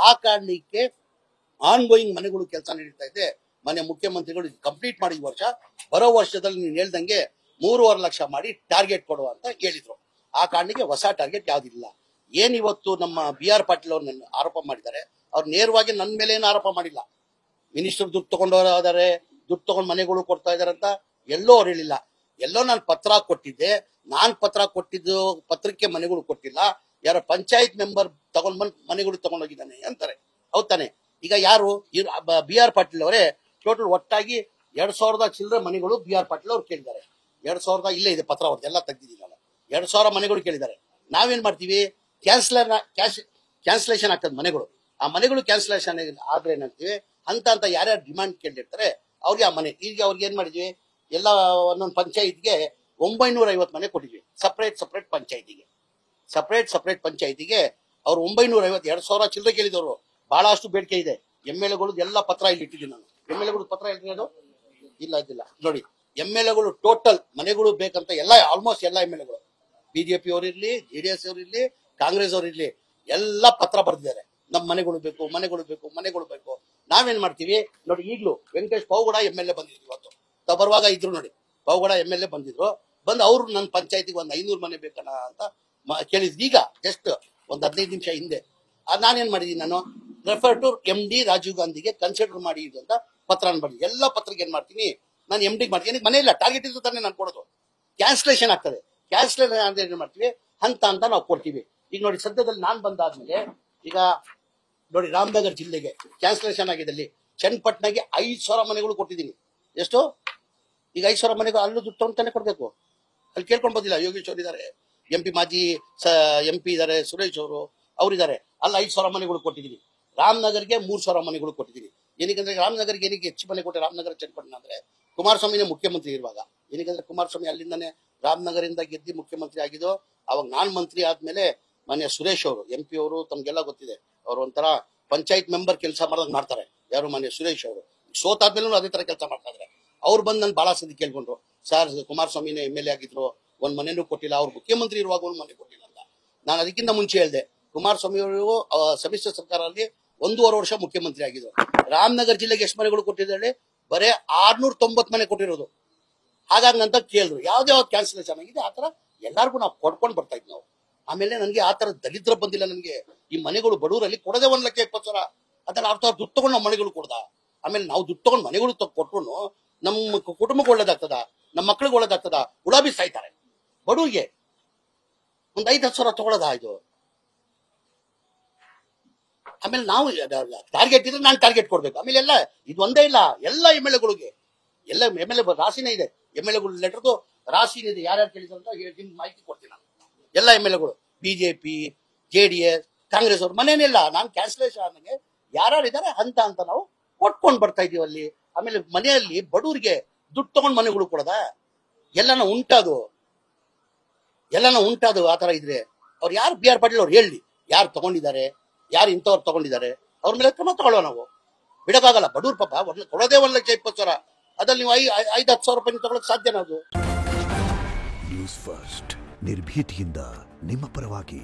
ಆ ಕಾರಣಕ್ಕೆ on going ಮನೆಗಳು ಕೆಲಸ ನಡೀತಾ ಇದೆ. ಮನೆ ಮುಖ್ಯಮಂತ್ರಿಗಳು ಕಂಪ್ಲೀಟ್ ಮಾಡಿ ಈ ವರ್ಷ, ಬರೋ ವರ್ಷದಲ್ಲಿ ನೀನು ಹೇಳ್ದಂಗೆ 3.5 ಲಕ್ಷ ಮಾಡಿ ಟಾರ್ಗೆಟ್ ಕೊಡುವ ಅಂತ ಹೇಳಿದ್ರು. ಆ ಕಾರಣಕ್ಕೆ ಹೊಸ ಟಾರ್ಗೆಟ್ ಯಾವ್ದಿಲ್ಲ. ಏನ್ ಇವತ್ತು ನಮ್ಮ BR ಪಾಟೀಲ್ ಅವ್ರು ನನ್ನ ಆರೋಪ ಮಾಡಿದ್ದಾರೆ, ಅವ್ರು ನೇರವಾಗಿ ನನ್ನ ಮೇಲೆ ಏನು ಆರೋಪ ಮಾಡಿಲ್ಲ. ಮಿನಿಸ್ಟರ್ ದುಡ್ಡು ತಗೊಂಡವರಾದರೆ, ದುಡ್ಡು ತಗೊಂಡ್ ಮನೆಗಳು ಕೊಡ್ತಾ ಇದಾರೆ ಅಂತ ಎಲ್ಲೋ ಅವ್ರು ಹೇಳಿಲ್ಲ. ಎಲ್ಲೋ ನಾನು ಪತ್ರ ಕೊಟ್ಟಿದ್ದೆ, ನಾನ್ ಪತ್ರ ಕೊಟ್ಟಿದ್ದು ಪತ್ರಕ್ಕೆ ಮನೆಗಳು ಕೊಟ್ಟಿಲ್ಲ, ಯಾರೋ ಪಂಚಾಯತ್ ಮೆಂಬರ್ ತಗೊಂಡ್ ಬಂದ್ ಮನೆಗಳು ತಗೊಂಡೋಗಿದ್ದಾನೆ ಅಂತಾರೆ. ಹೌದ್ ತಾನೆ? ಈಗ ಯಾರು BR ಪಾಟೀಲ್ ಅವರೇ ಟೋಟಲ್ ಒಟ್ಟಾಗಿ 2,000 ಚಿಲ್ಲರೆ ಮನೆಗಳು BR ಪಾಟೀಲ್ ಅವ್ರು ಕೇಳಿದ್ದಾರೆ. 2,000 ಇಲ್ಲೇ ಇದೆ ಪತ್ರ, ಅವ್ರದ್ದೆಲ್ಲ ತೆಗ್ದಿದ್ದೀನಿ ನಾನು. 2,000 ಮನೆಗಳು ಕೇಳಿದ್ದಾರೆ. ನಾವೇನ್ ಮಾಡ್ತೀವಿ, ಕ್ಯಾನ್ಸಲೇಷನ್ ಆಗ್ತದೆ ಮನೆಗಳು. ಆ ಮನೆಗಳು ಕ್ಯಾನ್ಸಲೇಷನ್ ಆದ್ರೆ ಏನಂತೀವಿ, ಅಂತ ಯಾರ್ಯಾರು ಡಿಮಾಂಡ್ ಕೇಳಿರ್ತಾರೆ ಅವ್ರಿಗೆ ಆ ಮನೆ. ಈಗ ಅವ್ರಿಗೆ ಏನ್ ಮಾಡಿದ್ವಿ, ಎಲ್ಲ ಒಂದೊಂದು ಪಂಚಾಯತ್ಗೆ 950 ಮನೆ ಕೊಟ್ಟಿದ್ವಿ. ಸಪರೇಟ್ ಪಂಚಾಯತಿಗೆ ಅವ್ರು 950, 2,000 ಚಿಲ್ಲರೆ ಕೇಳಿದವರು. ಬಹಳಷ್ಟು ಬೇಡಿಕೆ ಇದೆ. MLAಗಳು ಎಲ್ಲ ಪತ್ರ ಇಲ್ಲಿ ಇಟ್ಟಿದ್ದೀನಿ ನಾನು. MLAಗಳು ಪತ್ರ ಇಟ್ಟಿರೋದು ಇಲ್ಲ ನೋಡಿ. MLAಗಳು ಟೋಟಲ್ ಮನೆಗಳು ಬೇಕಂತ ಆಲ್ಮೋಸ್ಟ್ ಎಲ್ಲ MLAಗಳು, BJP ಅವರಿರ್ಲಿ, JDS ಅವರಿರ್ಲಿ, ಕಾಂಗ್ರೆಸ್ ಅವರಿರ್ಲಿ, ಎಲ್ಲ ಪತ್ರ ಬರೆದಿದ್ದಾರೆ. ನಮ್ ಮನೆಗಳು ಬೇಕು. ನಾವೇನ್ ಮಾಡ್ತೀವಿ ನೋಡಿ, ಈಗಲೂ ವೆಂಕಟೇಶ್ ಪಾವಗಡ MLA ಬಂದಿದ್ರು. ಇವತ್ತು ಬರುವಾಗ ಇದ್ರು ನೋಡಿ, ಪಾವಗಡ MLA ಬಂದಿದ್ರು. ಬಂದು ಅವ್ರು ನನ್ನ ಪಂಚಾಯತಿಗೆ 500 ಮನೆ ಬೇಕಣ್ಣ ಅಂತ ಕೇಳಿದ್ರು. ಈಗ ಜಸ್ಟ್ 15 ನಿಮಿಷ ಹಿಂದೆ ನಾನೇನ್ ಮಾಡಿದೀನಿ, ನಾನು ರೆಫರ್ ಟು MD ರಾಜೀವ್ ಗಾಂಧಿಗೆ ಕನ್ಸಿಡರ್ ಮಾಡಿ ಅಂತ ಪತ್ರ ಬರ್ತೀನಿ. ಎಲ್ಲ ಪತ್ರಕ್ಕೆ ಏನ್ ಮಾಡ್ತೀನಿ, ನಾನು MD ಮಾಡ್ತೀನಿ. ಮನೆ ಇಲ್ಲ, ಟಾರ್ಗೆಟ್ ಇದ್ದು ತಾನೇ ನಾನು ಕೊಡೋದು. ಕ್ಯಾನ್ಸಲೇಷನ್ ಆಗ್ತದೆ. ಕ್ಯಾನ್ಸಲೇಷನ್ ಅಂದ್ರೆ ಏನ್ ಮಾಡ್ತೀವಿ, ಅಂತ ನಾವು ಕೊಡ್ತೀವಿ. ಈಗ ನೋಡಿ, ಸದ್ಯದಲ್ಲಿ ನಾನ್ ಬಂದಾದ್ಮೇಲೆ ಈಗ ನೋಡಿ, ರಾಮನಗರ ಜಿಲ್ಲೆಗೆ ಕ್ಯಾನ್ಸಲೇಷನ್ ಆಗಿದೆ. ಅಲ್ಲಿ ಚನ್ನಪಟ್ಟಣಗೆ 5,000 ಮನೆಗಳು ಕೊಟ್ಟಿದ್ದೀನಿ. ಎಷ್ಟು? ಈಗ 5,000 ಮನೆಗಳು ಅಲ್ಲೂ ದುಡ್ಡು ತಗೊಂತಾನೆ ಕೊಡ್ಬೇಕು. ಅಲ್ಲಿ ಕೇಳ್ಕೊಂಡ್ ಬಂದಿಲ್ಲ. ಯೋಗೇಶ್ ಅವರು ಇದಾರೆ, MP ಮಾಜಿ MP ಇದಾರೆ, ಸುರೇಶ್ ಅವರು ಅವರಿದ್ದಾರೆ. ಅಲ್ಲಿ 5,000 ಮನೆಗಳು ಕೊಟ್ಟಿದ್ದೀನಿ. ರಾಮನಗರ್ಗೆ 3,000 ಮನೆಗಳು ಕೊಟ್ಟಿದ್ದೀನಿ. ಏನಕ್ಕೆ ರಾಮನಗರ್ಗೆ ಏನಕ್ಕೆ ಹೆಚ್ಚು ಮನೆ ಕೊಟ್ಟೆ, ರಾಮನಗರ ಚನ್ನಪಟ್ಟಣ ಅಂದ್ರೆ ಕುಮಾರಸ್ವಾಮಿನೇ ಮುಖ್ಯಮಂತ್ರಿ ಇರುವಾಗ. ಏನಕ್ಕೆ ಕುಮಾರಸ್ವಾಮಿ ಅಲ್ಲಿಂದಾನೆ ರಾಮನಗರಿಂದ ಗೆದ್ದಿ ಮುಖ್ಯಮಂತ್ರಿ ಆಗಿದ್ದು. ಅವಾಗ ನಾನ್ ಮಂತ್ರಿ ಆದ್ಮೇಲೆ ಮನೆ ಸುರೇಶ್ ಅವರು MP ಅವರು, ತಮ್ಗೆಲ್ಲ ಗೊತ್ತಿದೆ, ಅವ್ರು ಒಂಥರ ಪಂಚಾಯತ್ ಮೆಂಬರ್ ಕೆಲಸ ಮಾಡ್ತಾರೆ. ಯಾರು ಮನೆ ಸುರೇಶ್ ಅವರು ಸೋತಾದ್ಮೇಲೂ ಅದೇ ತರ ಕೆಲಸ ಮಾಡ್ತಾ ಇದ್ದಾರೆ. ಅವ್ರು ಬಂದು ನನ್ ಬಹಳ ಸತಿ ಕೇಳ್ಕೊಂಡ್ರು, ಸರ್ ಕುಮಾರಸ್ವಾಮಿನೇ MLA ಆಗಿದ್ರು, ಒಂದ್ ಮನೆನೂ ಕೊಟ್ಟಿಲ್ಲ, ಅವ್ರು ಮುಖ್ಯಮಂತ್ರಿ ಇರುವಾಗ ಒಂದ್ ಮನೆ ಕೊಟ್ಟಿಲ್ಲ ಅಂತ. ನಾನು ಅದಕ್ಕಿಂತ ಮುಂಚೆ ಹೇಳ್ದೆ, ಕುಮಾರಸ್ವಾಮಿ ಅವರು ಸಮ್ಮಿಶ್ರ ಸರ್ಕಾರದಲ್ಲಿ 1.5 ವರ್ಷ ಮುಖ್ಯಮಂತ್ರಿ ಆಗಿದ್ರು. ರಾಮನಗರ ಜಿಲ್ಲೆಗೆ ಎಷ್ಟು ಮನೆಗಳು ಕೊಟ್ಟಿದ್ದಾರೆ? ಬರೇ 690 ಮನೆ ಕೊಟ್ಟಿರೋದು. ಹಾಗಾಗಂತ ಕೇಳಿದ್ರು, ಯಾವ್ದು ಕ್ಯಾನ್ಸಲೇಷನ್ ಆಗಿದೆ ಆತರ ಎಲ್ಲಾರ್ಗು ನಾವು ಕೊಡ್ಕೊಂಡು ಬರ್ತಾ ಇದ್ವಿ ನಾವು. ಆಮೇಲೆ ನನಗೆ ಆತರ ದಲಿದ್ರ ಬಂದಿಲ್ಲ. ನನಗೆ ಈ ಮನೆಗಳು ಬಡವರಲ್ಲಿ ಕೊಡದೆ 1,20,000 ಅದನ್ನ ಅವ್ರ ದುಡ್ಡು ತಗೊಂಡು ನಾವು ಮನೆಗಳು ಕೊಡ್ದ. ಆಮೇಲೆ ನಾವು ದುಡ್ಡು ತಗೊಂಡು ಮನೆಗಳು ಕೊಟ್ರು ನಮ್ಮ ಕುಟುಂಬಕ್ಕೆ ಒಳ್ಳೇದಾಗ್ತದ, ನಮ್ಮ ಮಕ್ಳಿಗೆ ಒಳ್ಳೇದಾಗ್ತದ? ಉಡಾಬಿ ಸಾಯ್ತಾರೆ. ಬಡವರಿಗೆ ಒಂದ್ 5-10 ಸಾವಿರ ತಗೊಳ್ಳೋದ ಇದು? ಆಮೇಲೆ ನಾವು ಟಾರ್ಗೆಟ್ ಇದ್ರೆ ನಾನು ಟಾರ್ಗೆಟ್ ಕೊಡ್ಬೇಕು. ಆಮೇಲೆ ಎಲ್ಲ ಇದು ಒಂದೇ ಇಲ್ಲ, ಎಲ್ಲ MLAಗಳಿಗೆ ಎಲ್ಲ MLA ರಾಶಿನೇ ಇದೆ. MLAಗಳು ಲೆಟರ್ದು ರಾಶಿನೇ ಇದೆ. ಯಾರ್ಯಾರು ಕೇಳಿದ್ರು ಅಂತ ನಿಮ್ಗೆ ಮಾಹಿತಿ ಕೊಡ್ತೀನಿ ನಾನು. ಎಲ್ಲ MLAಗಳು BJP, JDS, ಕಾಂಗ್ರೆಸ್ ಅವ್ರ ಮನೇನಿಲ್ಲ. ನಾನು ಕ್ಯಾನ್ಸಲೇಷನ್ ಆದಂಗೆ ಯಾರ್ಯಾರು ಇದಾರೆ ಅಂತ ನಾವು ಕೊಟ್ಕೊಂಡ್ ಬರ್ತಾ ಇದೀವಿ ಅಲ್ಲಿ. ಆಮೇಲೆ ಮನೆಯಲ್ಲಿ ಬಡವರಿಗೆ ದುಡ್ಡು ತಗೊಂಡ್ ಮನೆಗಳು ಕೊಡದ ಎಲ್ಲಾನ ಉಂಟಾದು ಆತರ ಇದ್ರೆ ಅವ್ರು ಯಾರು BR ಪಾಟೀಲ್ ಅವ್ರು ಹೇಳಿ, ಯಾರು ತಗೊಂಡಿದ್ದಾರೆ, ಯಾರು ಇಂಥವ್ರು ತಗೊಂಡಿದ್ದಾರೆ, ಅವ್ರ ಮೇಲೆ ಕ್ರಮ ತಗೊಳ್ಳೋ. ನಾವು ಬಿಡಕ್ಕಾಗಲ್ಲ. ಬಡವ್ರ ಪಾಪ ಕೊಡೋದೇ 1,20,000. ಅದ್ರಲ್ಲಿ ನೀವು 5-10 ಸಾವಿರ ರೂಪಾಯಿ ತಗೊಳಕ್ ಸಾಧ್ಯನಾ? ಅದು ನ್ಯೂಸ್ ಫಸ್ಟ್ ನಿರ್ಭೀತಿಯಿಂದ ನಿಮ್ಮ ಪರವಾಗಿ.